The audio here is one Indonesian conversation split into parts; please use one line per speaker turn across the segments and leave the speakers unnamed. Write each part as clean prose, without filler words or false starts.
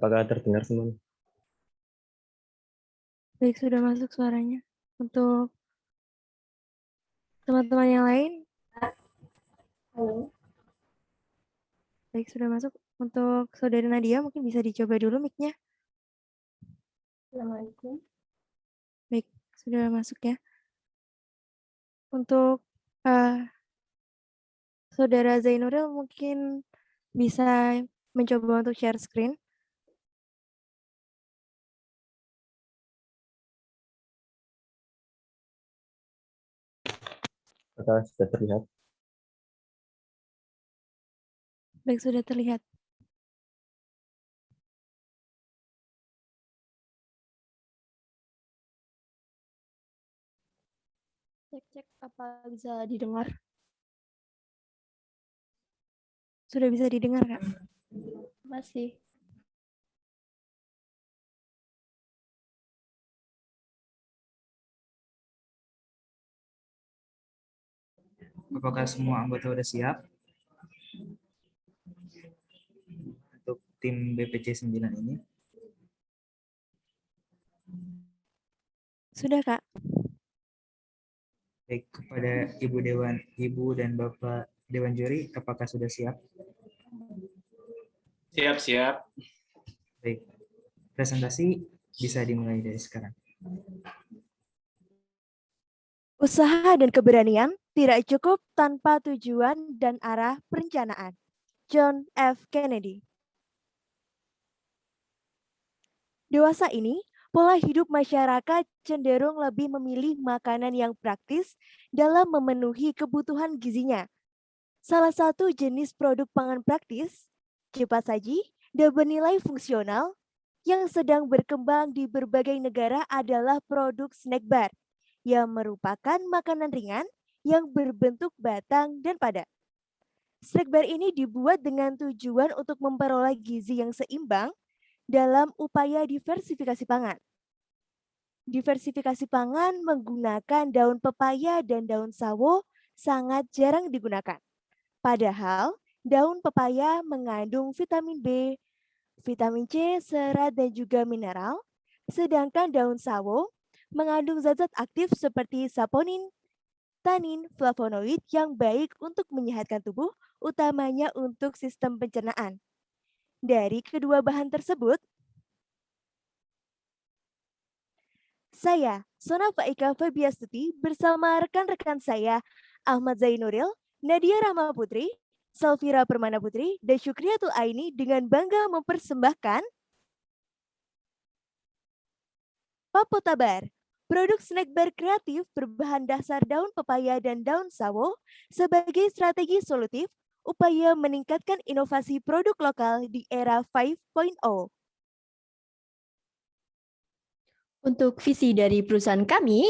Apakah terdengar semuanya?
Baik, sudah masuk suaranya. Untuk teman-teman yang lain,
Halo.
baik sudah masuk. Untuk Saudari Nadia, mungkin bisa dicoba dulu mic-nya.
Assalamualaikum.
Baik, sudah masuk ya. Untuk Saudara Zainuril mungkin bisa mencoba untuk share screen.
Apakah sudah terlihat?
Baik, sudah terlihat.
Cek apa bisa didengar?
Sudah bisa didengar, Kak?
Masih.
Apakah semua anggota sudah siap? Untuk tim BPC 9 ini.
Sudah, Kak?
Baik, kepada Ibu dan Bapak Dewan Juri, apakah sudah siap?
Siap.
Baik, presentasi bisa dimulai dari sekarang.
Usaha dan keberanian tidak cukup tanpa tujuan dan arah perencanaan. John F. Kennedy. Dewasa ini, pola hidup masyarakat cenderung lebih memilih makanan yang praktis dalam memenuhi kebutuhan gizinya. Salah satu jenis produk pangan praktis, cepat saji, dan bernilai fungsional yang sedang berkembang di berbagai negara adalah produk snack bar, yang merupakan makanan ringan yang berbentuk batang dan padat. Snack bar ini dibuat dengan tujuan untuk memperoleh gizi yang seimbang dalam upaya diversifikasi pangan. Diversifikasi pangan menggunakan daun pepaya dan daun sawo sangat jarang digunakan. Padahal daun pepaya mengandung vitamin B, vitamin C, serat dan juga mineral, sedangkan daun sawo mengandung zat-zat aktif seperti saponin, tanin, flavonoid yang baik untuk menyehatkan tubuh, utamanya untuk sistem pencernaan. Dari kedua bahan tersebut, saya, Sona Faika Febiastuti, bersama rekan-rekan saya, Ahmad Zainuril, Nadia Rahma Putri, Salvira Permana Putri, dan Syukriyatul Aini dengan bangga mempersembahkan Papo Tabar, produk snack bar kreatif berbahan dasar daun pepaya dan daun sawo sebagai strategi solutif upaya meningkatkan inovasi produk lokal di era 5.0.
Untuk visi dari perusahaan kami,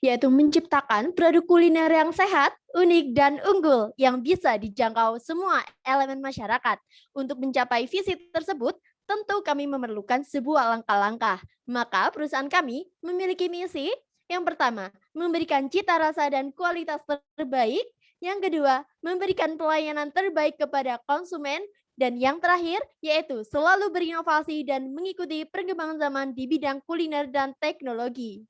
yaitu menciptakan produk kuliner yang sehat, unik, dan unggul yang bisa dijangkau semua elemen masyarakat. Untuk mencapai visi tersebut, tentu kami memerlukan sebuah langkah-langkah. Maka perusahaan kami memiliki misi yang pertama, memberikan cita rasa dan kualitas terbaik. Yang kedua, memberikan pelayanan terbaik kepada konsumen. Dan yang terakhir, yaitu selalu berinovasi dan mengikuti perkembangan zaman di bidang kuliner dan teknologi.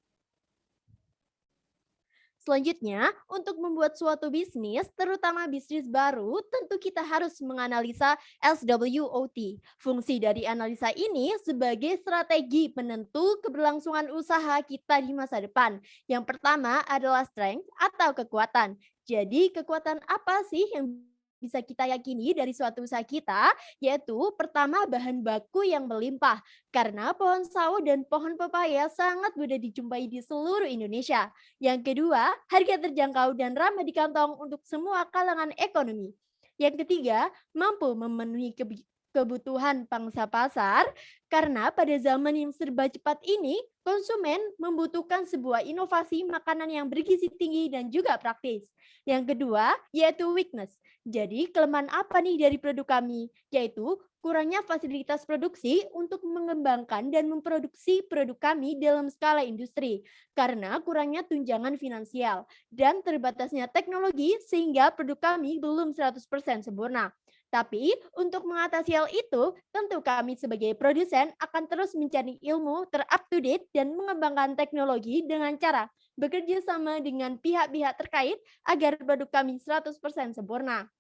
Selanjutnya, untuk membuat suatu bisnis, terutama bisnis baru, tentu kita harus menganalisa SWOT. Fungsi dari analisa ini sebagai strategi penentu keberlangsungan usaha kita di masa depan. Yang pertama adalah strength atau kekuatan. Jadi, kekuatan apa sih yang bisa kita yakini dari suatu usaha kita, yaitu pertama bahan baku yang melimpah, karena pohon sawo dan pohon pepaya sangat mudah dijumpai di seluruh Indonesia. Yang kedua, harga terjangkau dan ramah di kantong untuk semua kalangan ekonomi. Yang ketiga, mampu memenuhi kebutuhan pangsa pasar, karena pada zaman yang serba cepat ini, konsumen membutuhkan sebuah inovasi makanan yang bergizi tinggi dan juga praktis. Yang kedua, yaitu weakness. Jadi, kelemahan apa nih dari produk kami? Yaitu kurangnya fasilitas produksi untuk mengembangkan dan memproduksi produk kami dalam skala industri, karena kurangnya tunjangan finansial dan terbatasnya teknologi sehingga produk kami belum 100% sempurna. Tapi untuk mengatasi hal itu, tentu kami sebagai produsen akan terus mencari ilmu ter-up-to-date dan mengembangkan teknologi dengan cara bekerja sama dengan pihak-pihak terkait agar produk kami 100% sempurna.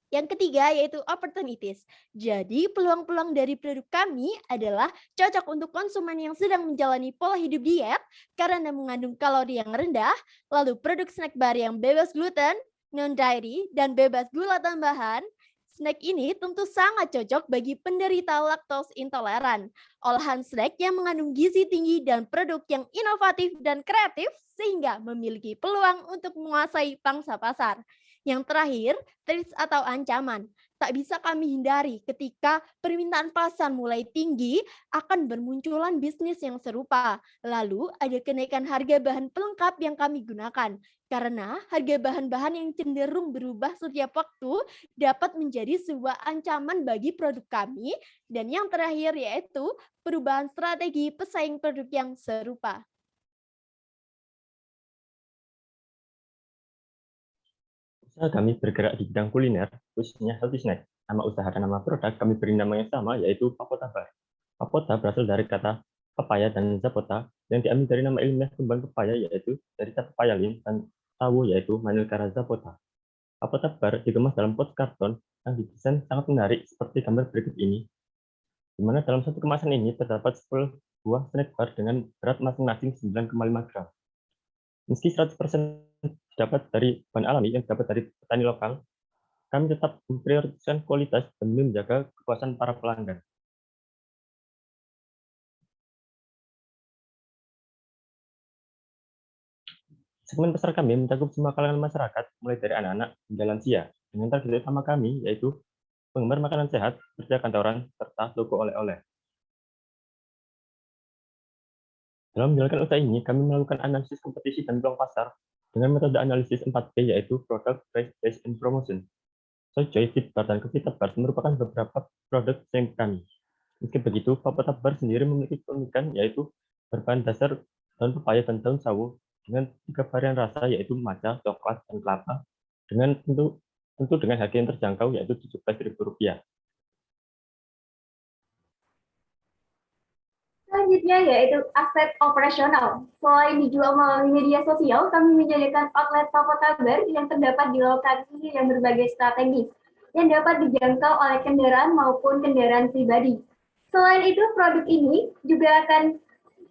Yang ketiga yaitu opportunities. Jadi peluang-peluang dari produk kami adalah cocok untuk konsumen yang sedang menjalani pola hidup diet karena mengandung kalori yang rendah, lalu produk snack bar yang bebas gluten, non-dairy, dan bebas gula tambahan. Snack ini tentu sangat cocok bagi penderita laktos intoleran. Olahan snack yang mengandung gizi tinggi dan produk yang inovatif dan kreatif sehingga memiliki peluang untuk menguasai pangsa pasar. Yang terakhir, threats atau ancaman. Tak bisa kami hindari ketika permintaan pasar mulai tinggi akan bermunculan bisnis yang serupa. Lalu ada kenaikan harga bahan pelengkap yang kami gunakan. Karena harga bahan-bahan yang cenderung berubah setiap waktu dapat menjadi sebuah ancaman bagi produk kami. Dan yang terakhir yaitu perubahan strategi pesaing produk yang serupa.
Usaha kami bergerak di bidang kuliner, khususnya healthy snack. Nama usaha dan nama produk kami beri nama yang sama, yaitu Papota Bar. Papota berasal dari kata pepaya dan zapota, yang diambil dari nama ilmiah kembang pepaya, yaitu dari pepaya lim, dan sawo, yaitu Manilkara zapota. Papota Bar dikemas dalam pot karton yang didesain sangat menarik seperti gambar berikut ini, di mana dalam satu kemasan ini terdapat 10 buah snack bar dengan berat masing-masing 9,5 gram. Meski 100% didapat dari bahan alami yang didapat dari petani lokal, kami tetap memprioritaskan kualitas demi menjaga kepuasan para pelanggan. Segmen pasar kami mencakup semua kalangan masyarakat, mulai dari anak-anak hingga lansia, dengan target utama kami yaitu penggemar makanan sehat, kerja kantoran, serta toko oleh-oleh. Dalam menjalankan usaha ini, kami melakukan analisis kompetisi dan peluang pasar dengan metode analisis 4P, yaitu Product, Price, Place, and Promotion. Soyjoy, Fitbar, dan Kevita Bar merupakan beberapa produk saing kami. Meski begitu, Papota Bar sendiri memiliki keunikan, yaitu berbahan dasar daun pepaya dan daun sawo dengan 3 varian rasa, yaitu matcha, coklat, dan kelapa, dengan tentu dengan harga yang terjangkau, yaitu Rp17.000.
Selanjutnya yaitu aspek operasional. Selain dijual melalui media sosial, kami menyediakan outlet Papota Bar yang terdapat di lokasi yang berbagai strategis, yang dapat dijangkau oleh kendaraan maupun kendaraan pribadi. Selain itu, produk ini juga akan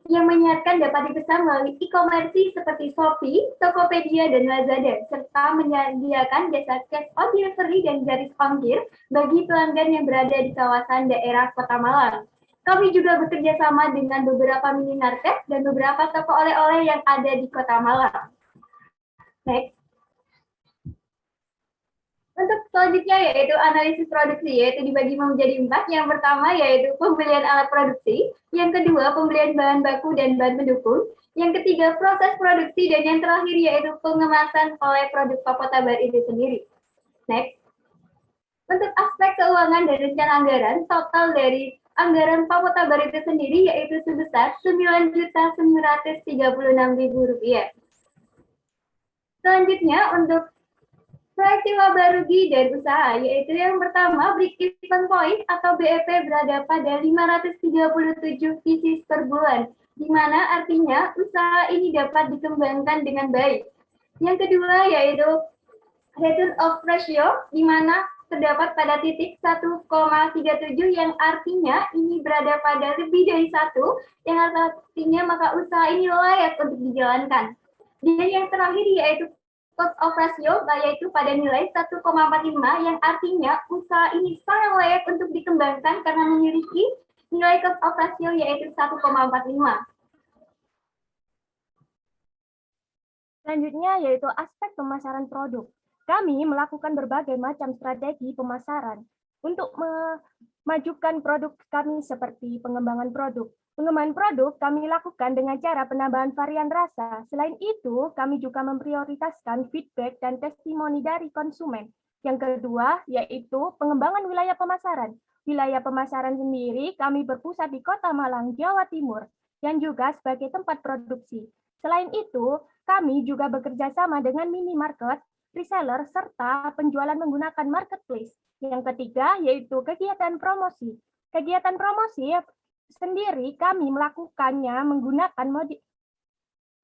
yang menyiapkan dapat dipesan melalui e-commerce seperti Shopee, Tokopedia, dan Lazada, serta menyediakan jasa cash on delivery dan garis ongkir bagi pelanggan yang berada di kawasan daerah Kota Malang. Kami juga bekerja sama dengan beberapa minimarket dan beberapa toko oleh-oleh yang ada di Kota Malang. Next. Untuk selanjutnya yaitu analisis produksi, yaitu dibagi menjadi 4. Yang pertama yaitu pembelian alat produksi, yang kedua pembelian bahan baku dan bahan pendukung, yang ketiga proses produksi, dan yang terakhir yaitu pengemasan oleh produk Papota Bar itu sendiri. Next. Untuk aspek keuangan dan rencana anggaran, total dari anggaran Papota Bar itu sendiri yaitu sebesar Rp9.936.000. Selanjutnya untuk proyeksi laba rugi dari usaha, yaitu yang pertama break-even point atau BEP berada pada 537 pieces per bulan, di mana artinya usaha ini dapat dikembangkan dengan baik. Yang kedua yaitu return of ratio, di mana terdapat pada titik 1,37 yang artinya ini berada pada lebih dari 1, yang artinya maka usaha ini layak untuk dijalankan. Dan yang terakhir yaitu cost of ratio, yaitu pada nilai 1,45 yang artinya usaha ini sangat layak untuk dikembangkan karena memiliki nilai cost of ratio yaitu 1,45.
Selanjutnya yaitu aspek pemasaran produk. Kami melakukan berbagai macam strategi pemasaran untuk memajukan produk kami seperti pengembangan produk. Pengembangan produk kami lakukan dengan cara penambahan varian rasa. Selain itu, kami juga memprioritaskan feedback dan testimoni dari konsumen. Yang kedua, yaitu pengembangan wilayah pemasaran. Wilayah pemasaran sendiri kami berpusat di Kota Malang, Jawa Timur, yang juga sebagai tempat produksi. Selain itu, kami juga bekerja sama dengan minimarket, reseller, serta penjualan menggunakan marketplace.
Yang ketiga yaitu kegiatan promosi. Kegiatan promosi sendiri kami melakukannya menggunakan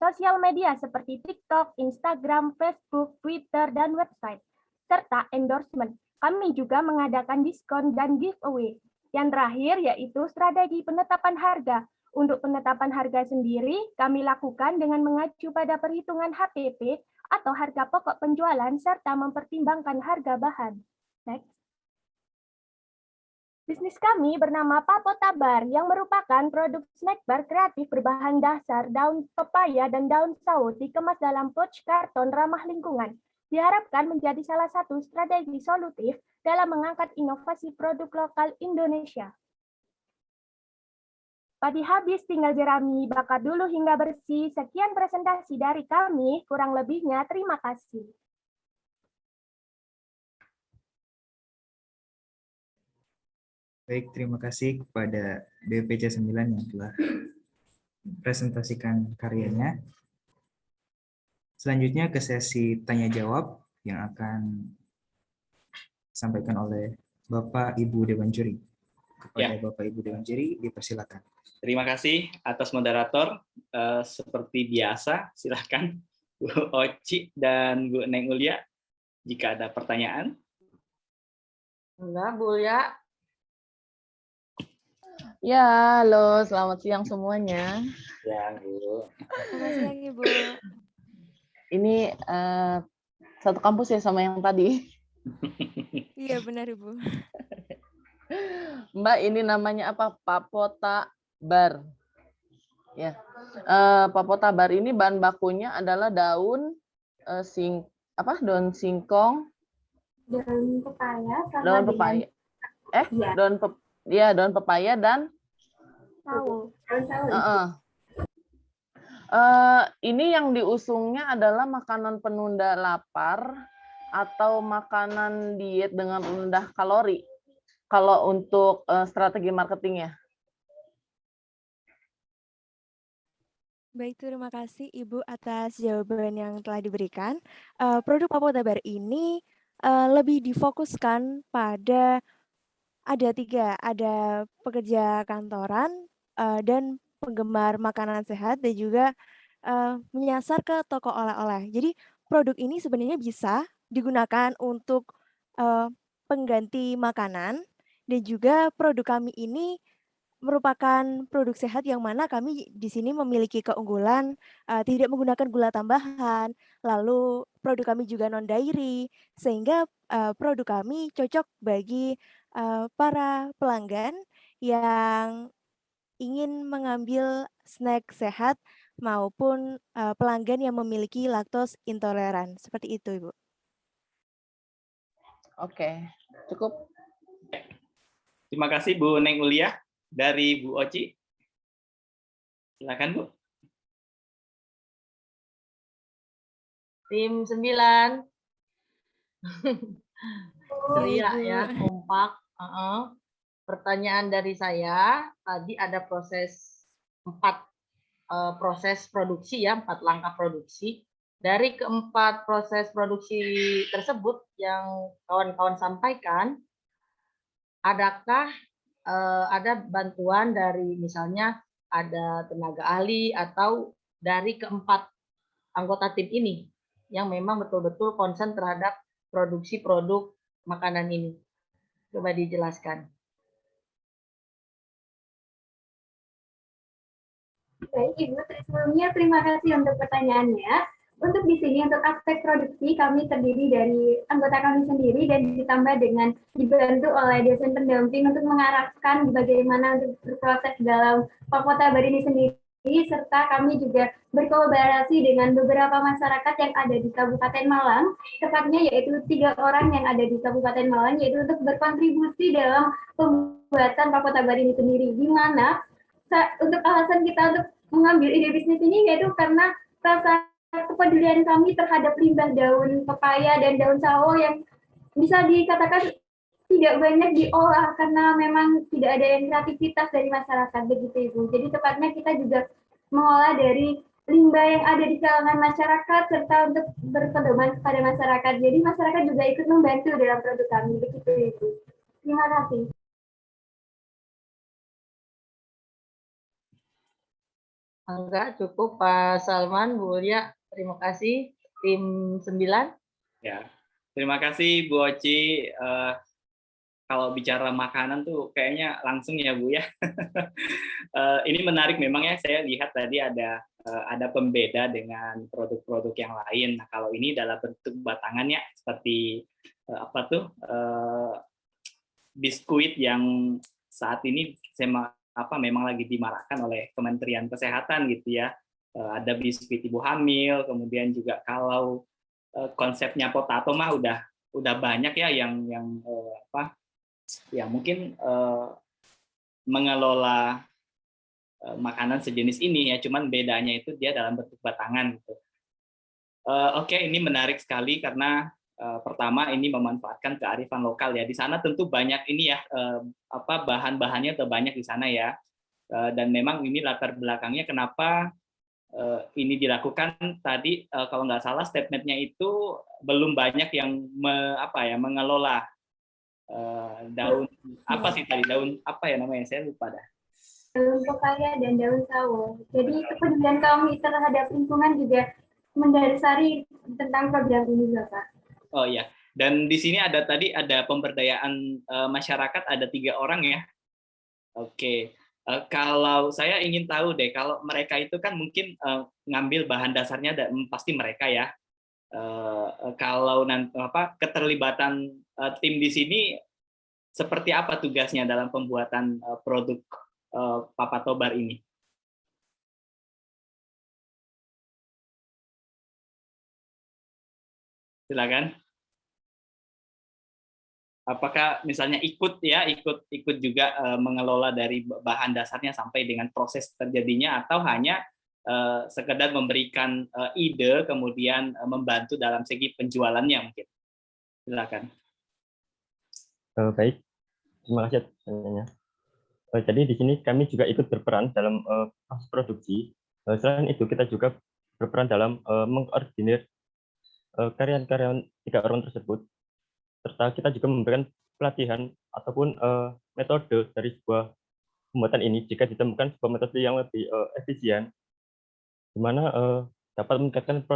sosial media seperti TikTok, Instagram, Facebook, Twitter, dan website, serta endorsement. Kami juga mengadakan diskon dan giveaway. Yang terakhir yaitu strategi penetapan harga. Untuk penetapan harga sendiri, kami lakukan dengan mengacu pada perhitungan HPP atau harga pokok penjualan serta mempertimbangkan harga bahan. Next. Bisnis kami bernama Papota Bar yang merupakan produk snack bar kreatif berbahan dasar daun pepaya dan daun sawo dikemas dalam pouch karton ramah lingkungan. Diharapkan menjadi salah satu strategi solutif dalam mengangkat inovasi produk lokal Indonesia. Padi habis, tinggal jerami, bakar dulu hingga bersih. Sekian presentasi dari kami, kurang lebihnya terima kasih.
Baik, terima kasih kepada BPC 9 yang telah presentasikan karyanya. Selanjutnya ke sesi tanya jawab yang akan disampaikan oleh Bapak Ibu Dewan Juri. Kepada Bapak Ibu Dewan Juri, dipersilakan.
Terima kasih atas moderator. Seperti biasa, silahkan Bu Oci dan Bu Neng Ulia jika ada pertanyaan.
Enggak, Bu ya. Ya, halo, selamat siang semuanya.
Ya, Bu.
Selamat siang, Ibu.
Ini satu kampus ya sama yang tadi.
Iya, benar, Ibu.
Mbak, ini namanya apa? Papota Bar. Ya. Papota Bar ini bahan bakunya adalah daun daun singkong,
Daun pepaya sama
daun pepaya.
ya.
Daun pepaya dan
Sawo. Daun sawo.
Ini yang diusungnya adalah makanan penunda lapar atau makanan diet dengan rendah kalori. Kalau untuk strategi marketingnya.
Baik, terima kasih Ibu atas jawaban yang telah diberikan. Produk Papota Bar ini lebih difokuskan pada ada 3, ada pekerja kantoran dan penggemar makanan sehat dan juga menyasar ke toko oleh-oleh. Jadi produk ini sebenarnya bisa digunakan untuk pengganti makanan dan juga produk kami ini merupakan produk sehat yang mana kami di sini memiliki keunggulan tidak menggunakan gula tambahan, lalu produk kami juga non-dairy, sehingga produk kami cocok bagi para pelanggan yang ingin mengambil snack sehat maupun pelanggan yang memiliki laktos intoleran. Seperti itu, Ibu.
Oke, cukup.
Terima kasih Bu Neng Ulia. Dari Bu Oci. Silakan, Bu.
Tim 9.
Iya,
ya, kompak. Pertanyaan dari saya, tadi ada proses 4 proses produksi ya, 4 langkah produksi. Dari keempat proses produksi tersebut yang kawan-kawan sampaikan, adakah ada bantuan dari misalnya ada tenaga ahli atau dari keempat anggota tim ini yang memang betul-betul konsen terhadap produksi produk makanan ini? Coba dijelaskan.
Baik, Ibu, sebelumnya terima kasih untuk pertanyaannya. Untuk di sini, untuk aspek produksi, kami terdiri dari anggota kami sendiri dan ditambah dengan dibantu oleh dosen pendamping untuk mengarahkan bagaimana untuk berproses dalam Papota Bar ini sendiri, serta kami juga berkolaborasi dengan beberapa masyarakat yang ada di Kabupaten Malang, tepatnya yaitu 3 orang yang ada di Kabupaten Malang, yaitu untuk berkontribusi dalam pembuatan Papota Bar ini sendiri, di mana untuk alasan kita untuk mengambil ide bisnis ini yaitu karena rasa kepedulian kami terhadap limbah daun pepaya dan daun sawo yang bisa dikatakan tidak banyak diolah karena memang tidak ada yang kreativitas dari masyarakat begitu Ibu. Jadi tepatnya kita juga mengolah dari limbah yang ada di kalangan masyarakat serta untuk berpedoman kepada masyarakat. Jadi masyarakat juga ikut membantu dalam produk kami. Begitu Ibu. Terima kasih.
Enggak, cukup Pak Salman, Bu Ulia. Terima kasih. Tim 9.
Ya, terima kasih Bu Oci. Kalau bicara makanan tuh kayaknya langsung ya Bu ya. Ini menarik memang ya, saya lihat tadi ada pembeda dengan produk-produk yang lain. Nah, kalau ini dalam bentuk batangannya seperti apa tuh biskuit yang saat ini memang lagi dimarakkan oleh Kementerian Kesehatan gitu ya. Ada biskuit ibu hamil, kemudian juga kalau konsepnya potato mah udah banyak ya yang mungkin mengelola makanan sejenis ini ya, cuman bedanya itu dia dalam bentuk batangan gitu. Oke, ini menarik sekali karena pertama ini memanfaatkan kearifan lokal ya. Di sana tentu banyak ini ya bahan-bahannya terbanyak di sana ya. Dan memang ini latar belakangnya kenapa ini dilakukan tadi kalau nggak salah statementnya itu belum banyak yang mengelola daun apa sih tadi, daun apa ya namanya, saya lupa dah.
Daun pepaya dan daun sawo. Jadi kepedulian kami terhadap lingkungan juga mendasari tentang program ini Bapak.
Oh iya, dan di sini ada pemberdayaan masyarakat, ada 3 orang ya. Oke. Kalau saya ingin tahu deh, kalau mereka itu kan mungkin ngambil bahan dasarnya pasti mereka ya. Kalau keterlibatan tim di sini seperti apa tugasnya dalam pembuatan produk Papa Tobar ini? Silakan. Apakah misalnya ikut juga mengelola dari bahan dasarnya sampai dengan proses terjadinya, atau hanya sekedar memberikan ide kemudian membantu dalam segi penjualannya mungkin? Silakan.
Baik, terima kasih atas pertanyaannya. Jadi di sini kami juga ikut berperan dalam proses produksi. Selain itu kita juga berperan dalam mengkoordinir karyawan-karyawan 3 orang tersebut, serta kita juga memberikan pelatihan ataupun metode dari sebuah pembuatan ini jika ditemukan sebuah metode yang lebih efisien, di mana dapat meningkatkan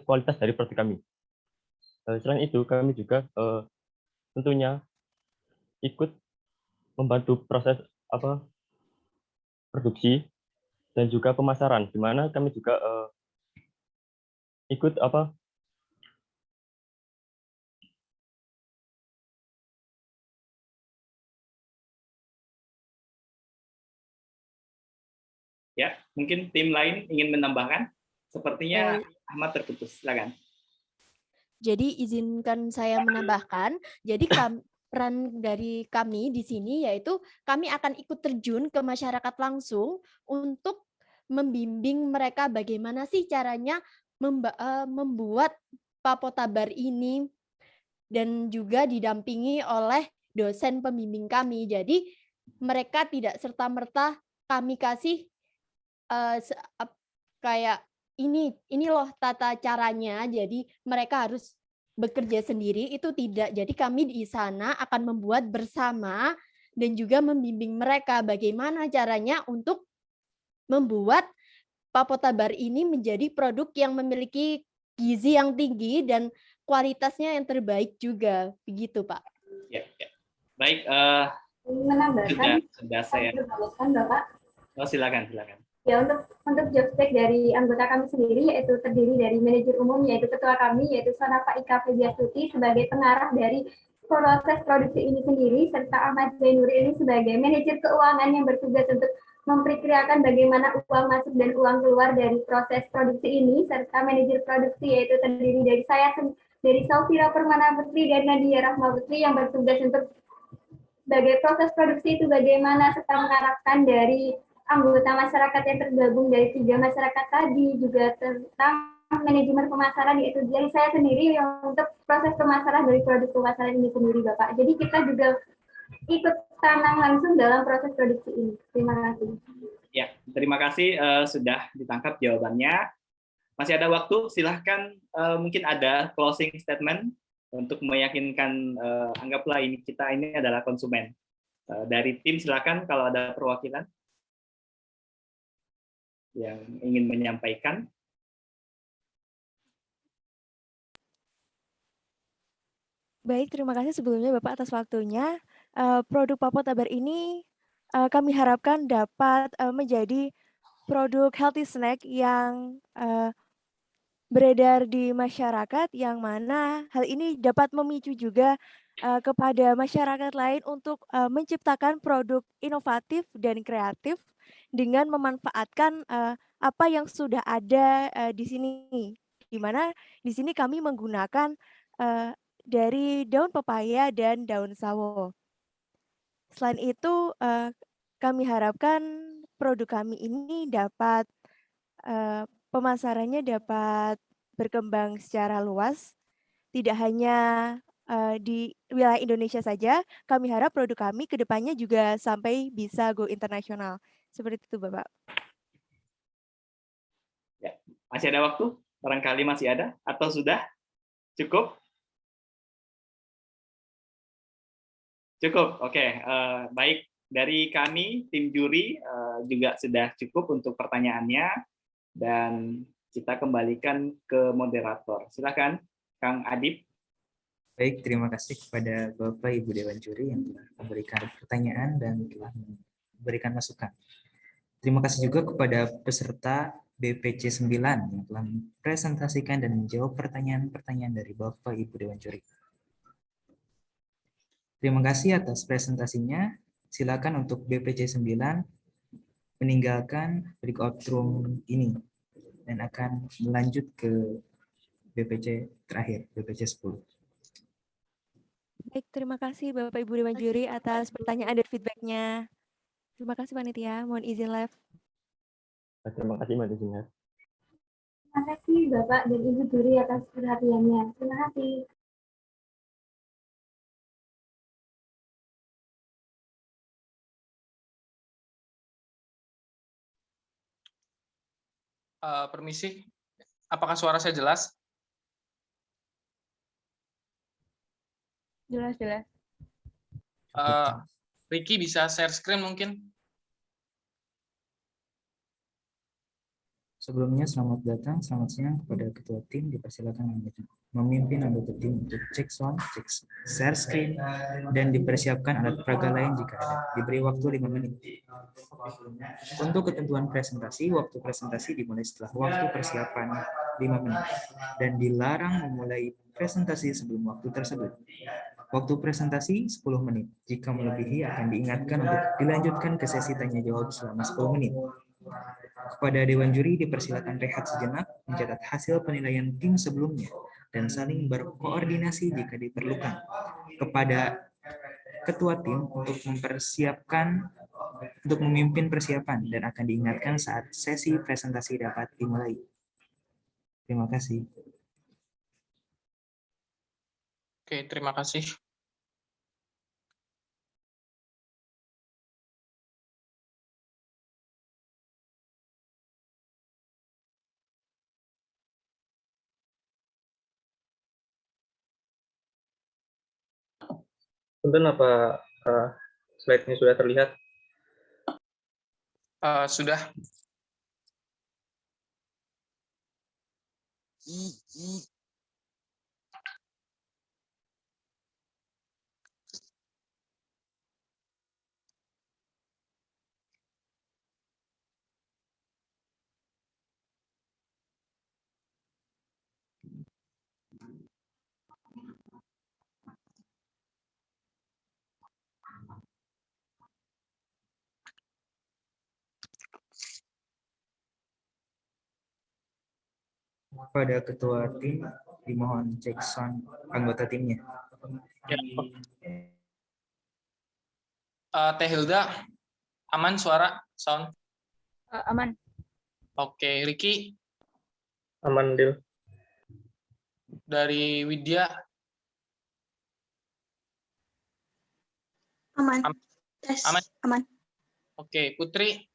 kualitas dari produk kami. Selain itu kami juga tentunya ikut membantu proses produksi dan juga pemasaran, di mana kami juga ikut
Ya, mungkin tim lain ingin menambahkan? Sepertinya Ahmad terputus. Silakan.
Jadi izinkan saya menambahkan, jadi peran dari kami di sini yaitu kami akan ikut terjun ke masyarakat langsung untuk membimbing mereka bagaimana sih caranya membuat Papotabar ini, dan juga didampingi oleh dosen pembimbing kami. Jadi mereka tidak serta-merta kami kasih kayak ini loh tata caranya, jadi mereka harus bekerja sendiri, itu tidak. Jadi kami di sana akan membuat bersama dan juga membimbing mereka bagaimana caranya untuk membuat Papotabar ini menjadi produk yang memiliki gizi yang tinggi dan kualitasnya yang terbaik juga. Begitu, Pak.
Ya. Baik,
menambahkan
sudah saya.
Bapak.
Oh, silakan.
Ya, untuk job spec dari anggota kami sendiri, yaitu terdiri dari manajer umum, yaitu ketua kami, yaitu Sonafa Ika Febiastuti sebagai pengarah dari proses produksi ini sendiri, serta Ahmad Zainuri ini sebagai manajer keuangan yang bertugas untuk memperkirakan bagaimana uang masuk dan uang keluar dari proses produksi ini, serta manajer produksi yaitu terdiri dari saya, dari Saufira Permana Putri dan Nadia Rahma Putri yang bertugas untuk sebagai proses produksi itu bagaimana, serta mengarahkan dari anggota masyarakat yang tergabung dari 3 masyarakat tadi, juga tentang manajemen pemasaran yaitu dari saya sendiri yang untuk proses pemasaran dari produk pemasaran ini sendiri Bapak. Jadi kita juga ikut tanam langsung dalam proses produksi ini. Terima kasih.
Ya, Terima kasih sudah ditangkap jawabannya. Masih ada waktu, silahkan mungkin ada closing statement untuk meyakinkan, anggaplah kita ini adalah konsumen. Dari tim silakan kalau ada perwakilan yang ingin menyampaikan.
Baik, terima kasih sebelumnya Bapak atas waktunya. Produk Papotabar ini kami harapkan dapat menjadi produk healthy snack yang beredar di masyarakat, yang mana hal ini dapat memicu juga kepada masyarakat lain untuk menciptakan produk inovatif dan kreatif dengan memanfaatkan apa yang sudah ada di sini. Di mana di sini kami menggunakan dari daun pepaya dan daun sawo. Selain itu, kami harapkan produk kami ini dapat pemasarannya dapat berkembang secara luas, tidak hanya di wilayah Indonesia saja. Kami harap produk kami ke depannya juga sampai bisa go internasional. Seperti itu, Bapak.
Ya, masih ada waktu? Barangkali masih ada? Atau sudah? Cukup? Cukup, oke. Baik, dari kami, tim juri juga sudah cukup untuk pertanyaannya, dan kita kembalikan ke moderator. Silakan, Kang Adib.
Baik, terima kasih kepada Bapak Ibu Dewan Juri yang telah memberikan pertanyaan dan telah memberikan masukan. Terima kasih juga kepada peserta BPC 9 yang telah mempresentasikan dan menjawab pertanyaan-pertanyaan dari Bapak Ibu Dewan Juri. Terima kasih atas presentasinya. Silakan untuk BPC 9 meninggalkan breakout room ini dan akan melanjut ke BPC terakhir, BPC 10.
Baik, terima kasih Bapak Ibu Dewan Juri atas pertanyaan dan feedback-nya. Terima kasih panitia, mohon izin live.
Terima kasih Mbak Desina.
Terima kasih Bapak dan Ibu juri atas perhatiannya. Terima kasih.
Permisi, apakah suara saya jelas?
Jelas.
Ricky bisa share screen mungkin?
Sebelumnya selamat datang, selamat siang kepada ketua tim. Dipersilakan memimpin anggota tim untuk cek sound, cek share screen, dan dipersiapkan alat peraga lain jika ada. Diberi waktu 5 menit. Untuk ketentuan presentasi, waktu presentasi dimulai setelah waktu persiapan 5 menit dan dilarang memulai presentasi sebelum waktu tersebut. Waktu presentasi 10 menit. Jika melebihi akan diingatkan untuk dilanjutkan ke sesi tanya jawab selama 10 menit. Kepada Dewan Juri dipersilakan rehat sejenak, mencatat hasil penilaian tim sebelumnya, dan saling berkoordinasi jika diperlukan. Kepada Ketua tim untuk memimpin persiapan dan akan diingatkan saat sesi presentasi dapat dimulai. Terima kasih.
Oke, terima kasih.
Punten, apa slide-nya sudah terlihat?
Sudah.
Pada ketua tim dimohon cek sound anggota timnya.
Ya. Teh Hilda, aman suara, sound?
Aman.
Oke, Ricky.
Aman, Dil.
Dari Widya.
Aman.
Aman.
Aman.
Oke, Putri.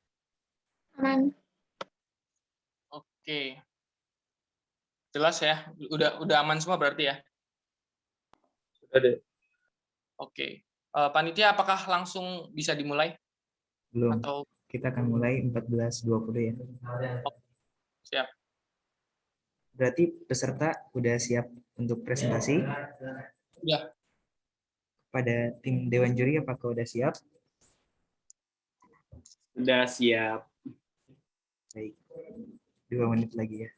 Aman.
Oke. Jelas ya? Udah aman semua berarti ya?
Sudah deh.
Oke. Panitia apakah langsung bisa dimulai?
Belum.
Atau
Kita akan mulai 14.20 ya.
siap?
Berarti peserta udah siap untuk presentasi?
Udah.
Pada tim Dewan Juri apakah udah siap?
Sudah siap.
Baik. 2 menit lagi ya.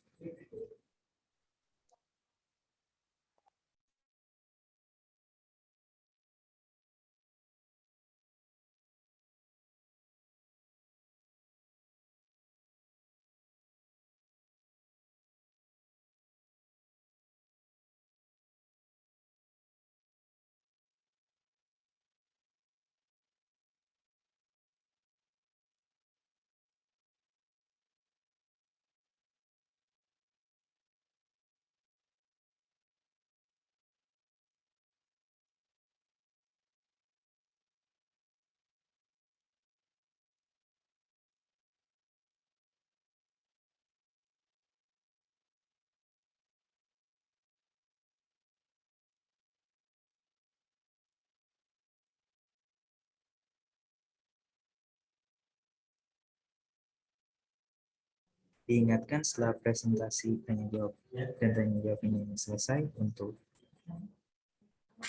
Diingatkan setelah presentasi tanya jawab dan tanya jawab ini selesai untuk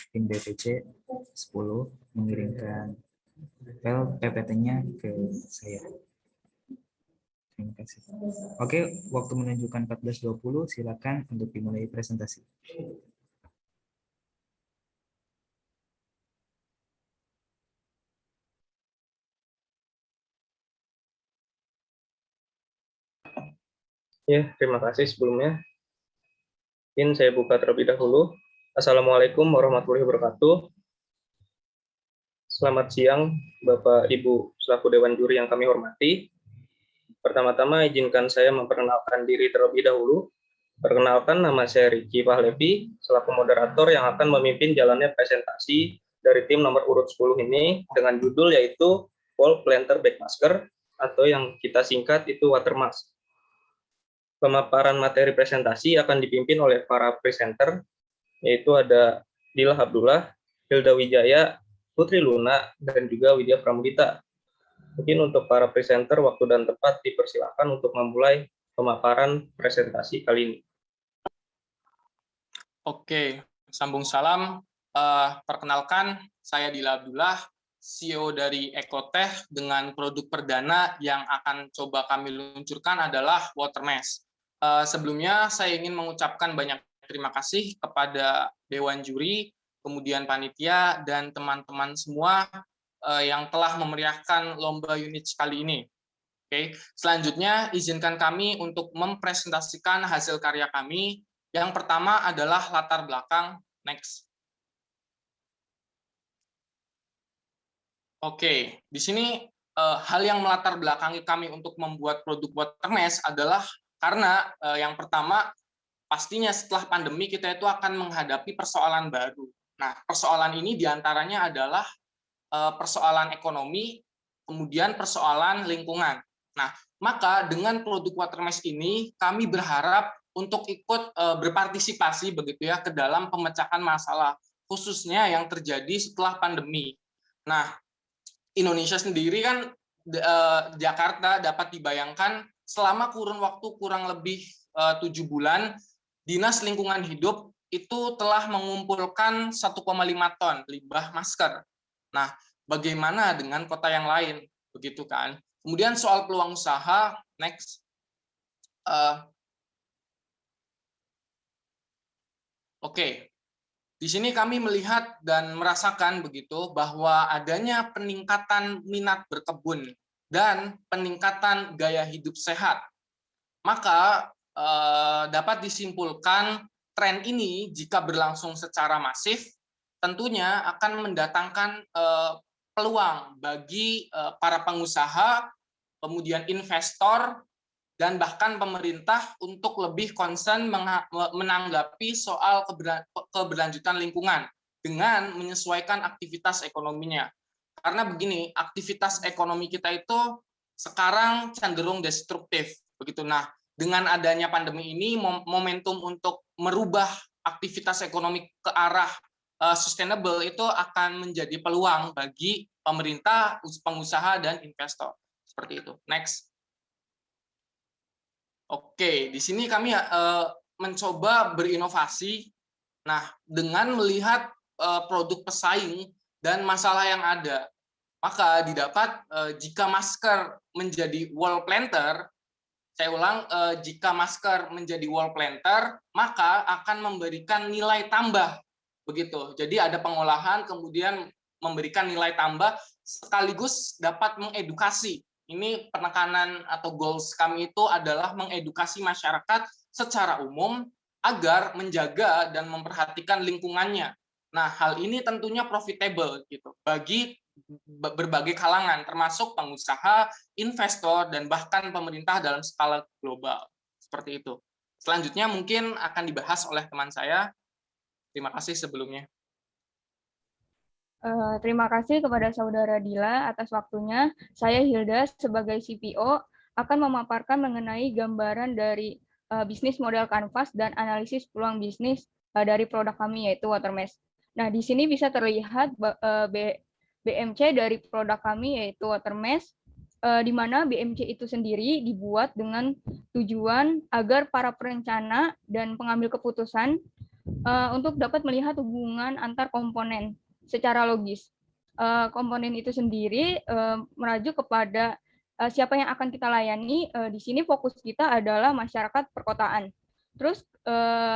tim BPC 10 mengirimkan file PPT-nya ke saya. Terima kasih. Oke, waktu menunjukkan 14.20, silakan untuk dimulai presentasi.
Ya, terima kasih sebelumnya. Mungkin saya buka terlebih dahulu. Assalamualaikum warahmatullahi wabarakatuh. Selamat siang, Bapak Ibu selaku Dewan Juri yang kami hormati. Pertama-tama izinkan saya memperkenalkan diri terlebih dahulu. Perkenalkan, nama saya Ricky Pahlevi, selaku moderator yang akan memimpin jalannya presentasi dari tim nomor urut 10 ini dengan judul yaitu Wall Planter Backmasker atau yang kita singkat itu Watermask. Pemaparan materi presentasi akan dipimpin oleh para presenter, yaitu ada Dila Abdullah, Hilda Wijaya, Putri Luna, dan juga Widya Pramudita. Mungkin untuk para presenter, waktu dan tempat dipersilakan untuk memulai pemaparan presentasi kali ini.
Oke, sambung salam. Perkenalkan, saya Dila Abdullah, CEO dari Ecotech, dengan produk perdana yang akan coba kami luncurkan adalah Watermask. Sebelumnya, saya ingin mengucapkan banyak terima kasih kepada Dewan Juri, kemudian panitia, dan teman-teman semua yang telah memeriahkan lomba unit kali ini. Oke, selanjutnya izinkan kami untuk mempresentasikan hasil karya kami. Yang pertama adalah latar belakang. Next. Oke, di sini hal yang melatar belakangi kami untuk membuat produk Watermask adalah karena yang pertama pastinya setelah pandemi kita itu akan menghadapi persoalan baru. Nah, persoalan ini diantaranya adalah persoalan ekonomi, kemudian persoalan lingkungan. Nah, maka dengan produk Watermask ini kami berharap untuk ikut berpartisipasi begitu ya ke dalam pemecahan masalah khususnya yang terjadi setelah pandemi. Nah, Indonesia sendiri kan Jakarta dapat dibayangkan selama kurun waktu kurang lebih 7 bulan, Dinas Lingkungan Hidup itu telah mengumpulkan 1,5 ton limbah masker. Nah, bagaimana dengan kota yang lain? Begitu kan. Kemudian soal peluang usaha, next. Oke. Di sini kami melihat dan merasakan begitu bahwa adanya peningkatan minat berkebun dan peningkatan gaya hidup sehat. Maka dapat disimpulkan tren ini jika berlangsung secara masif tentunya akan mendatangkan peluang bagi para pengusaha, kemudian investor, dan bahkan pemerintah untuk lebih concern menanggapi soal keberlanjutan lingkungan dengan menyesuaikan aktivitas ekonominya. Karena begini, aktivitas ekonomi kita itu sekarang cenderung destruktif begitu. Nah, dengan adanya pandemi ini momentum untuk merubah aktivitas ekonomi ke arah sustainable itu akan menjadi peluang bagi pemerintah, pengusaha dan investor. Seperti itu. Next. Oke, di sini kami mencoba berinovasi. Nah, dengan melihat produk pesaing dan masalah yang ada, maka didapat jika masker menjadi wall planter, saya ulang, jika masker menjadi wall planter, maka akan memberikan nilai tambah. Begitu. Jadi ada pengolahan, kemudian memberikan nilai tambah, sekaligus dapat mengedukasi. Ini penekanan atau goals kami itu adalah mengedukasi masyarakat secara umum agar menjaga dan memperhatikan lingkungannya. Nah, hal ini tentunya profitable gitu bagi berbagai kalangan, termasuk pengusaha, investor, dan bahkan pemerintah dalam skala global. Seperti itu. Selanjutnya mungkin akan dibahas oleh teman saya. Terima kasih sebelumnya.
Terima kasih kepada Saudara Dila atas waktunya. Saya Hilda sebagai CPO akan memaparkan mengenai gambaran dari bisnis model Canvas dan analisis peluang bisnis dari produk kami yaitu Watermesh. Nah, di sini bisa terlihat BMC dari produk kami yaitu Watermesh, di mana BMC itu sendiri dibuat dengan tujuan agar para perencana dan pengambil keputusan untuk dapat melihat hubungan antar komponen secara logis. Komponen itu sendiri merujuk kepada siapa yang akan kita layani. Di sini fokus kita adalah masyarakat perkotaan. Terus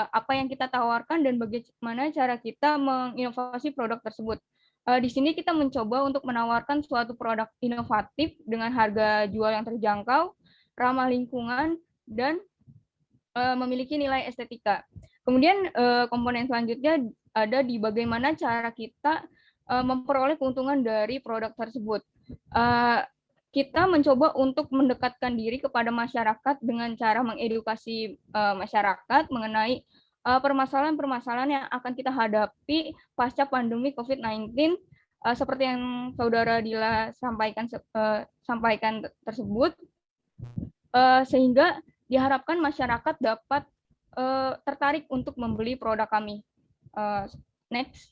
apa yang kita tawarkan dan bagaimana cara kita menginovasi produk tersebut. Di sini kita mencoba untuk menawarkan suatu produk inovatif dengan harga jual yang terjangkau, ramah lingkungan, dan memiliki nilai estetika. Kemudian komponen selanjutnya ada di bagaimana cara kita memperoleh keuntungan dari produk tersebut. Kita mencoba untuk mendekatkan diri kepada masyarakat dengan cara mengedukasi masyarakat mengenai permasalahan-permasalahan yang akan kita hadapi pasca pandemi COVID-19, seperti yang Saudara Dila sampaikan tersebut, sehingga diharapkan masyarakat dapat tertarik untuk membeli produk kami. Next.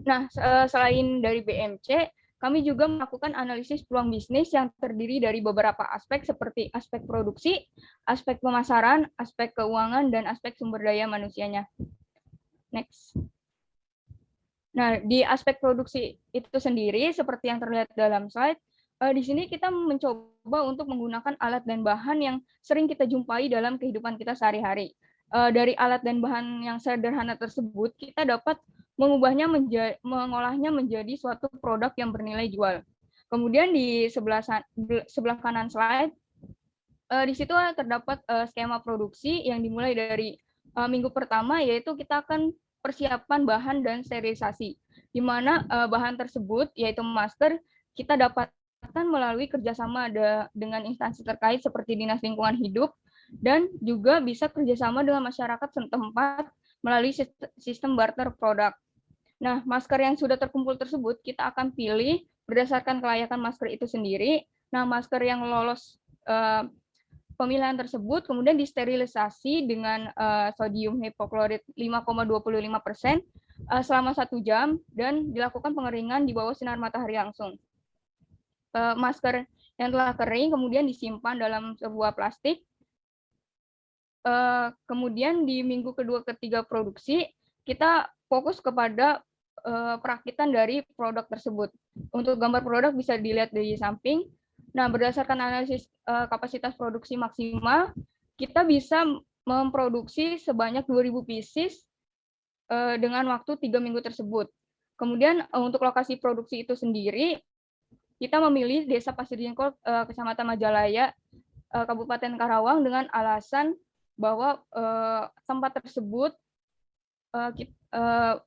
Nah, selain dari BMC, kami juga melakukan analisis peluang bisnis yang terdiri dari beberapa aspek seperti aspek produksi, aspek pemasaran, aspek keuangan, dan aspek sumber daya manusianya. Next. Nah, di aspek produksi itu sendiri, seperti yang terlihat dalam slide, di sini kita mencoba untuk menggunakan alat dan bahan yang sering kita jumpai dalam kehidupan kita sehari-hari. Dari alat dan bahan yang sederhana tersebut, kita dapat mengolahnya menjadi suatu produk yang bernilai jual. Kemudian di sebelah kanan slide, di situ terdapat skema produksi yang dimulai dari minggu pertama, yaitu kita akan persiapan bahan dan sterilisasi, di mana bahan tersebut, yaitu masker, kita dapatkan melalui kerjasama dengan instansi terkait seperti Dinas Lingkungan Hidup, dan juga bisa kerjasama dengan masyarakat setempat melalui sistem barter produk. Nah, masker yang sudah terkumpul tersebut kita akan pilih berdasarkan kelayakan masker itu sendiri. Nah, masker yang lolos pemilihan tersebut kemudian disterilisasi dengan sodium hipoklorit 5,25% selama 1 jam dan dilakukan pengeringan di bawah sinar matahari langsung. Masker yang telah kering kemudian disimpan dalam sebuah plastik. Kemudian di minggu kedua ketiga produksi kita fokus kepada perakitan dari produk tersebut. Untuk gambar produk bisa dilihat di samping. Nah, berdasarkan analisis kapasitas produksi maksimal, kita bisa memproduksi sebanyak 2.000 pieces dengan waktu 3 minggu tersebut. Kemudian untuk lokasi produksi itu sendiri, kita memilih Desa Pasir Jengkol, Kecamatan Majalaya, Kabupaten Karawang dengan alasan bahwa tempat tersebut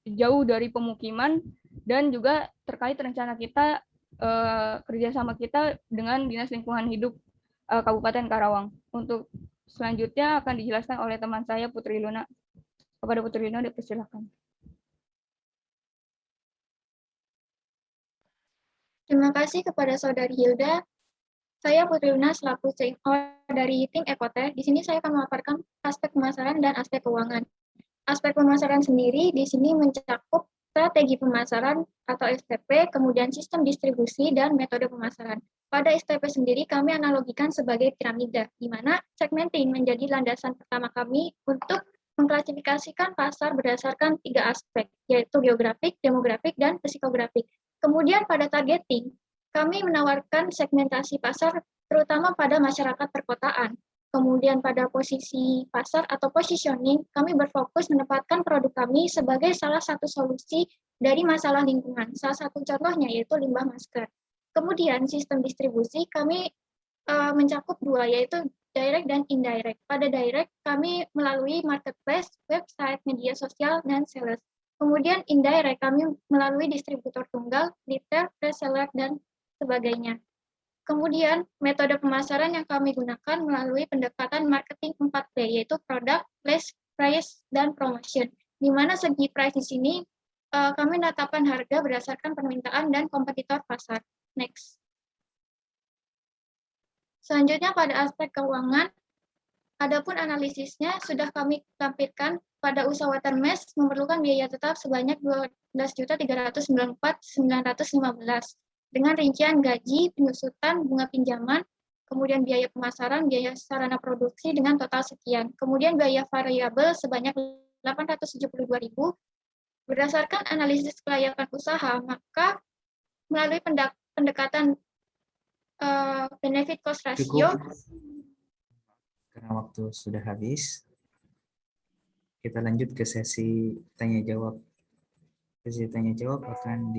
jauh dari pemukiman dan juga terkait rencana kita kerjasama kita dengan Dinas Lingkungan Hidup Kabupaten Karawang. Untuk selanjutnya akan dijelaskan oleh teman saya Putri Luna. Kepada Putri Luna dipersilakan.
Terima kasih kepada Saudari Hilda. Saya Putri Luna selaku CEO dari tim Ekoteh. Di sini saya akan memaparkan aspek pemasaran dan aspek keuangan. Aspek pemasaran sendiri di sini mencakup strategi pemasaran atau STP, kemudian sistem distribusi dan metode pemasaran. Pada STP sendiri kami analogikan sebagai piramida, di mana segmenting menjadi landasan pertama kami untuk mengklasifikasikan pasar berdasarkan 3 aspek, yaitu geografik, demografik, dan psikografik. Kemudian pada targeting, kami menawarkan segmentasi pasar terutama pada masyarakat perkotaan. Kemudian pada posisi pasar atau positioning, kami berfokus menempatkan produk kami sebagai salah satu solusi dari masalah lingkungan. Salah satu contohnya yaitu limbah masker. Kemudian sistem distribusi kami mencakup 2, yaitu direct dan indirect. Pada direct, kami melalui marketplace, website, media sosial, dan sales. Kemudian indirect, kami melalui distributor tunggal, retail, reseller, dan sebagainya. Kemudian, metode pemasaran yang kami gunakan melalui pendekatan marketing 4P, yaitu product, place, price, dan promotion. Di mana segi price di sini, kami menetapkan harga berdasarkan permintaan dan kompetitor pasar. Next. Selanjutnya pada aspek keuangan, adapun analisisnya sudah kami tampilkan. Pada usaha watermesh memerlukan biaya tetap sebanyak 12.394.915 dengan rincian gaji, penyusutan, bunga pinjaman, kemudian biaya pemasaran, biaya sarana produksi dengan total sekian. Kemudian biaya variabel sebanyak 872.000. Berdasarkan analisis kelayakan usaha, maka melalui pendekatan benefit cost ratio.
Cukup, karena waktu sudah habis. Kita lanjut ke sesi tanya jawab. Sesi tanya jawab akan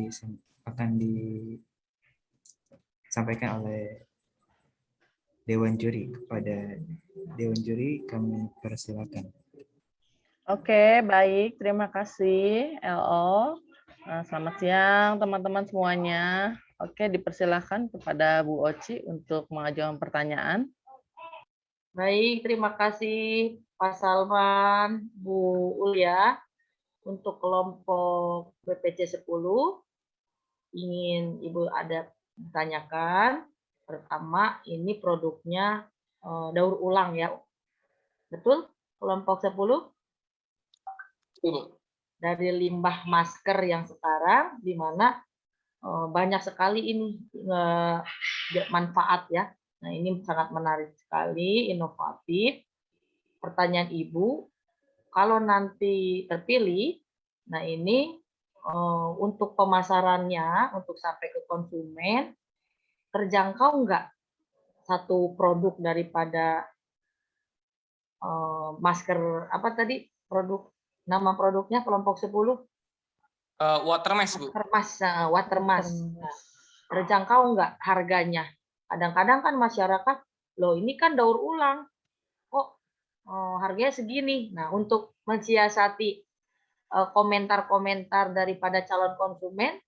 disampaikan oleh Dewan Juri. Kepada Dewan Juri kami persilakan.
Oke, baik. Terima kasih, LO. Selamat siang, teman-teman semuanya. Oke, dipersilakan kepada Bu Oci untuk mengajukan pertanyaan.
Baik, terima kasih Pak Salman, Bu Ulya. Untuk kelompok BPC 10, ingin Ibu ada tanyakan. Pertama, ini produknya daur ulang ya. Betul? Kelompok 10?
Betul.
Dari limbah masker yang sekarang, di mana banyak sekali ini manfaat ya. Nah, ini sangat menarik sekali, inovatif. Pertanyaan Ibu, kalau nanti terpilih, nah ini untuk pemasarannya, untuk sampai ke konsumen, terjangkau nggak satu produk daripada masker, apa tadi nama produknya kelompok 10?
Watermesh, Bu.
Watermesh. Nah, terjangkau nggak harganya? Kadang-kadang kan masyarakat, loh ini kan daur ulang, kok harganya segini. Nah, untuk mensiasati komentar-komentar daripada calon konsumen,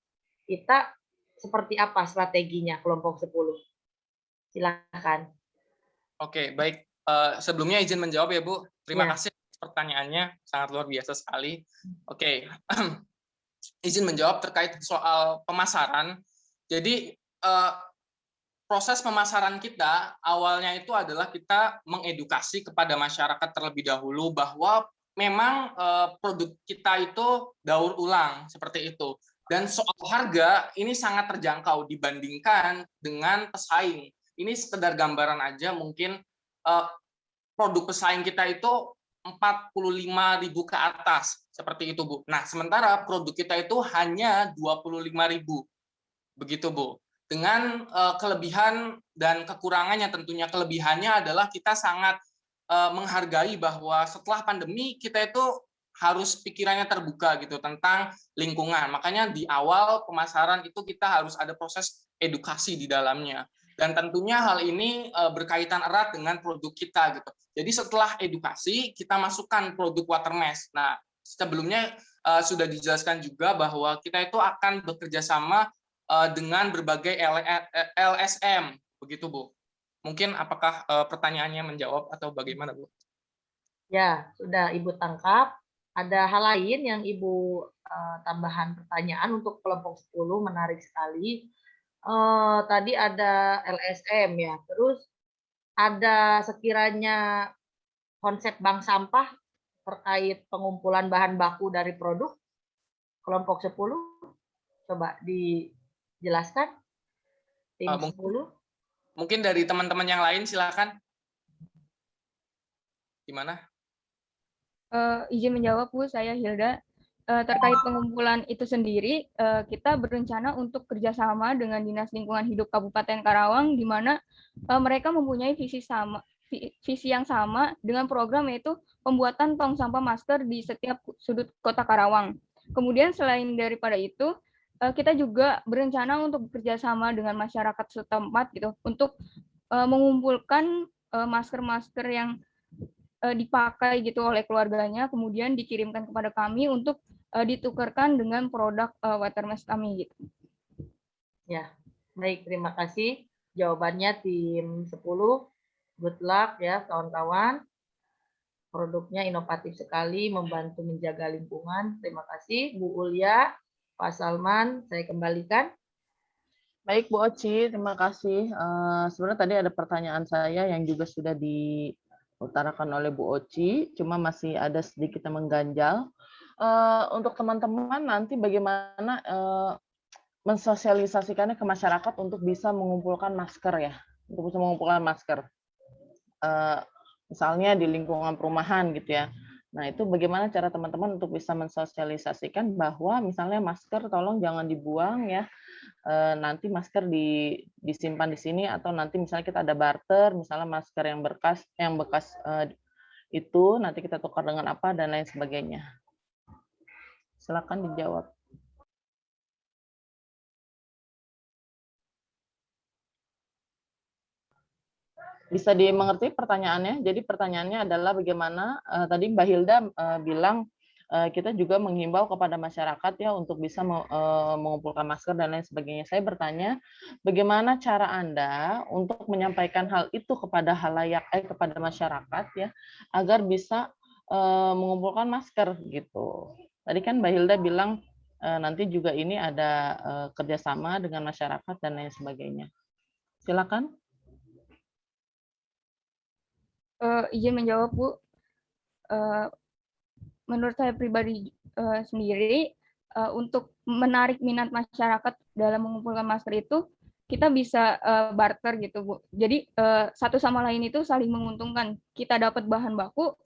kita seperti apa strateginya kelompok 10? Silakan.
Oke, baik. Sebelumnya izin menjawab ya, Bu. Terima kasih pertanyaannya, sangat luar biasa sekali. Oke, izin menjawab terkait soal pemasaran. Jadi, proses pemasaran kita awalnya itu adalah kita mengedukasi kepada masyarakat terlebih dahulu bahwa memang produk kita itu daur ulang seperti itu. Dan soal harga ini sangat terjangkau dibandingkan dengan pesaing. Ini sekedar gambaran aja, mungkin produk pesaing kita itu 45.000 ke atas seperti itu, Bu. Nah, sementara produk kita itu hanya 25.000. Begitu, Bu. Dengan kelebihan dan kekurangannya, tentunya kelebihannya adalah kita sangat menghargai bahwa setelah pandemi kita itu harus pikirannya terbuka gitu tentang lingkungan. Makanya di awal pemasaran itu kita harus ada proses edukasi di dalamnya. Dan tentunya hal ini berkaitan erat dengan produk kita gitu. Jadi setelah edukasi kita masukkan produk watermesh. Nah, sebelumnya sudah dijelaskan juga bahwa kita itu akan bekerja sama dengan berbagai LSM, begitu Bu. Mungkin apakah pertanyaannya menjawab atau bagaimana, Bu?
Ya, sudah Ibu tangkap. Ada hal lain yang Ibu tambahan pertanyaan untuk kelompok 10, menarik sekali. tadi ada LSM ya, terus ada sekiranya konsep bank sampah terkait pengumpulan bahan baku dari produk kelompok 10, coba dijelaskan tim 10.
Mungkin dari teman-teman yang lain silakan. Gimana?
Izin menjawab Bu, saya Hilda. Terkait pengumpulan itu sendiri, kita berencana untuk kerjasama dengan Dinas Lingkungan Hidup Kabupaten Karawang, di mana mereka mempunyai visi yang sama dengan program, yaitu pembuatan tong sampah masker di setiap sudut kota Karawang. Kemudian selain daripada itu, kita juga berencana untuk bekerjasama dengan masyarakat setempat gitu, untuk mengumpulkan masker-masker yang dipakai gitu oleh keluarganya, kemudian dikirimkan kepada kami untuk ditukarkan dengan produk water mask kami gitu.
Ya, baik, terima kasih jawabannya tim 10. Good luck ya kawan-kawan. Produknya inovatif sekali, membantu menjaga lingkungan. Terima kasih Bu Ulya, Pak Salman, saya kembalikan.
Baik Bu Oci, terima kasih. Sebenarnya tadi ada pertanyaan saya yang juga sudah diutarakan oleh Bu Oci, cuma masih ada sedikit yang mengganjal. Untuk teman-teman nanti bagaimana mensosialisasikannya ke masyarakat untuk bisa mengumpulkan masker ya, untuk bisa mengumpulkan masker. Misalnya di lingkungan perumahan gitu ya. Nah, itu bagaimana cara teman-teman untuk bisa mensosialisasikan bahwa misalnya masker tolong jangan dibuang ya. Nanti masker disimpan di sini, atau nanti misalnya kita ada barter, misalnya masker yang bekas itu nanti kita tukar dengan apa dan lain sebagainya. Silakan dijawab. Bisa dimengerti pertanyaannya? Jadi pertanyaannya adalah bagaimana tadi Mbak Hilda bilang kita juga menghimbau kepada masyarakat ya untuk bisa mengumpulkan masker dan lain sebagainya. Saya bertanya, bagaimana cara Anda untuk menyampaikan hal itu kepada halayak, kepada masyarakat ya, agar bisa mengumpulkan masker gitu. Tadi kan Mbak Hilda bilang nanti juga ini ada kerjasama dengan masyarakat dan lain sebagainya. Silakan.
Izin menjawab Bu. Menurut saya pribadi sendiri, untuk menarik minat masyarakat dalam mengumpulkan masker itu, kita bisa barter gitu Bu. Jadi satu sama lain itu saling menguntungkan. Kita dapat bahan baku,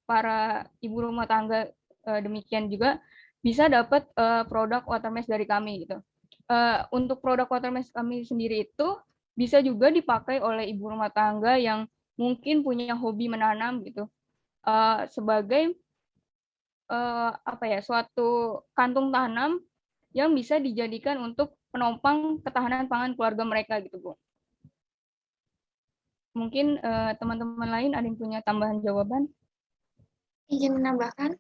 para ibu rumah tangga demikian juga bisa dapat produk water mask dari kami gitu. Untuk produk water mask kami sendiri itu bisa juga dipakai oleh ibu rumah tangga yang mungkin punya hobi menanam gitu, sebagai suatu kantung tanam yang bisa dijadikan untuk penopang ketahanan pangan keluarga mereka gitu Bu. Mungkin teman-teman lain ada yang punya tambahan jawaban?
Izin menambahkan.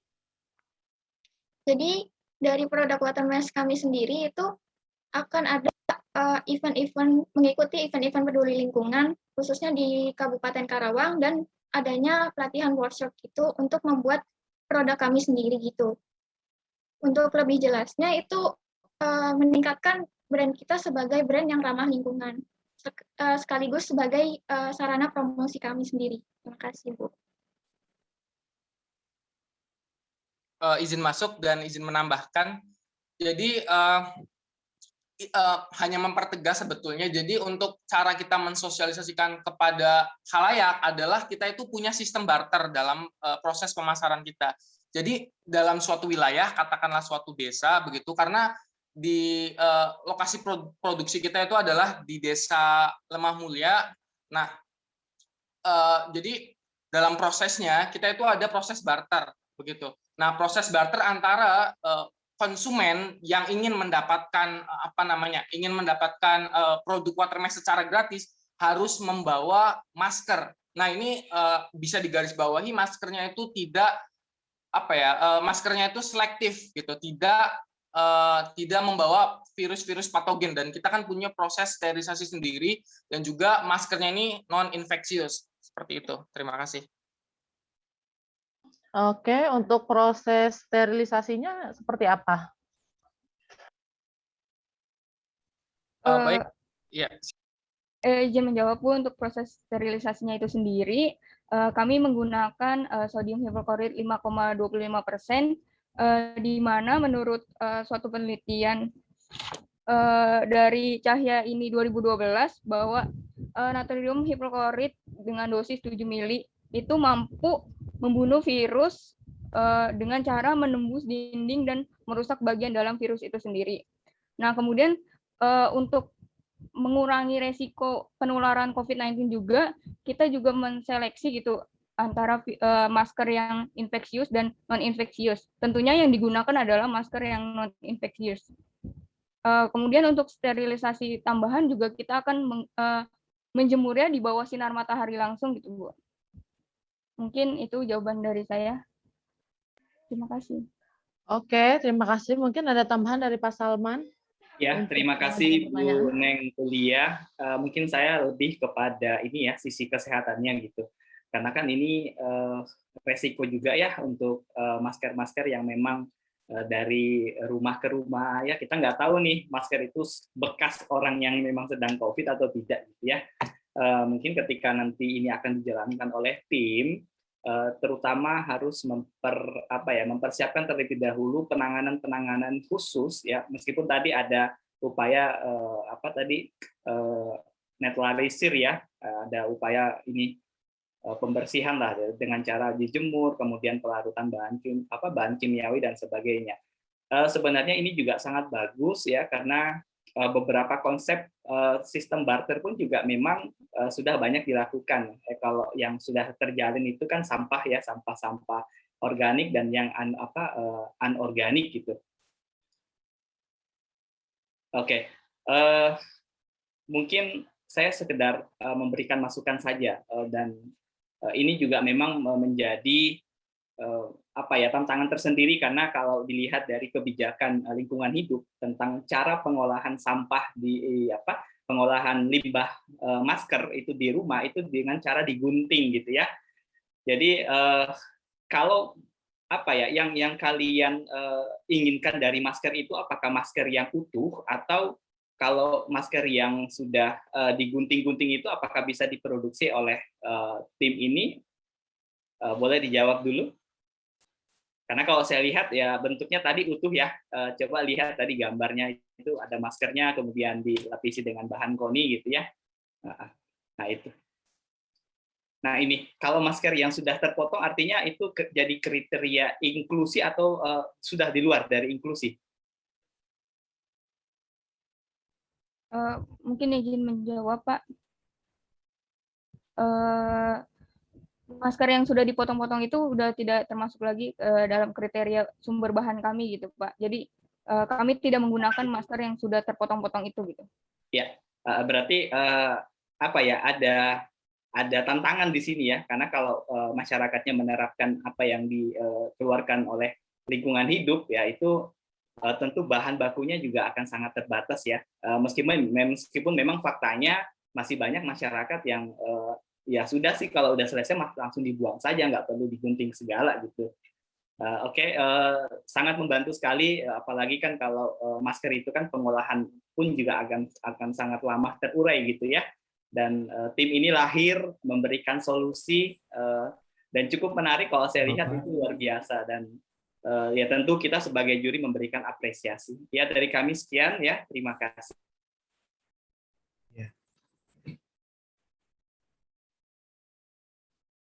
Jadi dari produk water mask kami sendiri itu akan ada event-event, mengikuti event-event peduli lingkungan khususnya di Kabupaten Karawang, dan adanya pelatihan workshop gitu untuk membuat produk kami sendiri gitu. Untuk lebih jelasnya itu meningkatkan brand kita sebagai brand yang ramah lingkungan, sekaligus sebagai sarana promosi kami sendiri. Terima kasih Bu.
Izin masuk dan izin menambahkan. Jadi hanya mempertegas sebetulnya. Jadi untuk cara kita mensosialisasikan kepada khalayak adalah kita itu punya sistem barter dalam proses pemasaran kita. Jadi dalam suatu wilayah, katakanlah suatu desa begitu, karena di lokasi produksi kita itu adalah di Desa Lemah Mulia. Nah, jadi dalam prosesnya kita itu ada proses barter begitu. Nah, proses barter antara konsumen yang ingin mendapatkan produk water mask secara gratis harus membawa masker. Nah, ini bisa digarisbawahi, maskernya itu tidak maskernya itu selektif gitu, tidak membawa virus-virus patogen, dan kita kan punya proses sterilisasi sendiri, dan juga maskernya ini non infeksius seperti itu. Terima kasih.
Oke, untuk proses sterilisasinya seperti apa?
Baik, ya.
Izin menjawab Bu, untuk proses sterilisasinya itu sendiri, kami menggunakan sodium hipoklorit 5,25%, di mana menurut suatu penelitian dari Cahya ini 2012 bahwa natrium hipoklorit dengan dosis 7 mili itu mampu membunuh virus dengan cara menembus dinding dan merusak bagian dalam virus itu sendiri. Nah, kemudian untuk mengurangi resiko penularan COVID-19 juga, kita juga menseleksi gitu antara masker yang infeksius dan non-infeksius. Tentunya yang digunakan adalah masker yang non-infeksius. Kemudian untuk sterilisasi tambahan juga kita akan menjemurnya di bawah sinar matahari langsung gitu, Bu. Mungkin itu jawaban dari saya. Terima kasih.
Oke, terima kasih. Mungkin ada tambahan dari Pak Salman.
Ya, terima kasih Bu Neng Kuliah. Mungkin saya lebih kepada ini ya, sisi kesehatannya gitu. Karena kan ini resiko juga ya untuk masker-masker yang memang dari rumah ke rumah ya, kita nggak tahu nih masker itu bekas orang yang memang sedang COVID atau tidak gitu ya. Mungkin ketika nanti ini akan dijalankan oleh tim, terutama harus mempersiapkan terlebih dahulu penanganan khusus ya, meskipun tadi ada upaya netralisir ya, ada upaya ini pembersihan lah dengan cara dijemur, kemudian pelarutan bahan kimiawi dan sebagainya. Sebenarnya ini juga sangat bagus ya, karena beberapa konsep sistem barter pun juga memang sudah banyak dilakukan. Kalau yang sudah terjalin itu kan sampah ya, sampah organik dan yang anorganik gitu. Oke, mungkin saya sekedar memberikan masukan saja, dan ini juga memang menjadi tantangan tersendiri, karena kalau dilihat dari kebijakan lingkungan hidup tentang cara pengolahan sampah pengolahan limbah masker itu di rumah itu dengan cara digunting gitu ya. Jadi kalau yang kalian inginkan dari masker itu, apakah masker yang utuh atau kalau masker yang sudah digunting-gunting itu apakah bisa diproduksi oleh tim ini? Boleh dijawab dulu. Karena kalau saya lihat ya bentuknya tadi utuh ya. Coba lihat tadi gambarnya itu ada maskernya, kemudian dilapisi dengan bahan koni gitu ya. Nah itu. Nah ini kalau masker yang sudah terpotong artinya itu jadi kriteria inklusi atau sudah di luar dari inklusi?
Mungkin izin menjawab, Pak. Masker yang sudah dipotong-potong itu sudah tidak termasuk lagi dalam kriteria sumber bahan kami gitu, Pak. Jadi kami tidak menggunakan masker yang sudah terpotong-potong itu gitu.
Ya, berarti ada tantangan di sini ya, karena kalau masyarakatnya menerapkan apa yang dikeluarkan oleh lingkungan hidup ya, itu tentu bahan bakunya juga akan sangat terbatas ya. Meskipun memang faktanya masih banyak masyarakat yang ya sudah sih kalau udah selesai langsung dibuang saja, nggak perlu digunting segala gitu. Sangat membantu sekali, apalagi kan kalau masker itu kan pengolahan pun juga akan sangat lama terurai gitu ya. Dan tim ini lahir memberikan solusi dan cukup menarik kalau saya lihat itu luar biasa, dan ya tentu kita sebagai juri memberikan apresiasi. Ya dari kami sekian ya, terima kasih.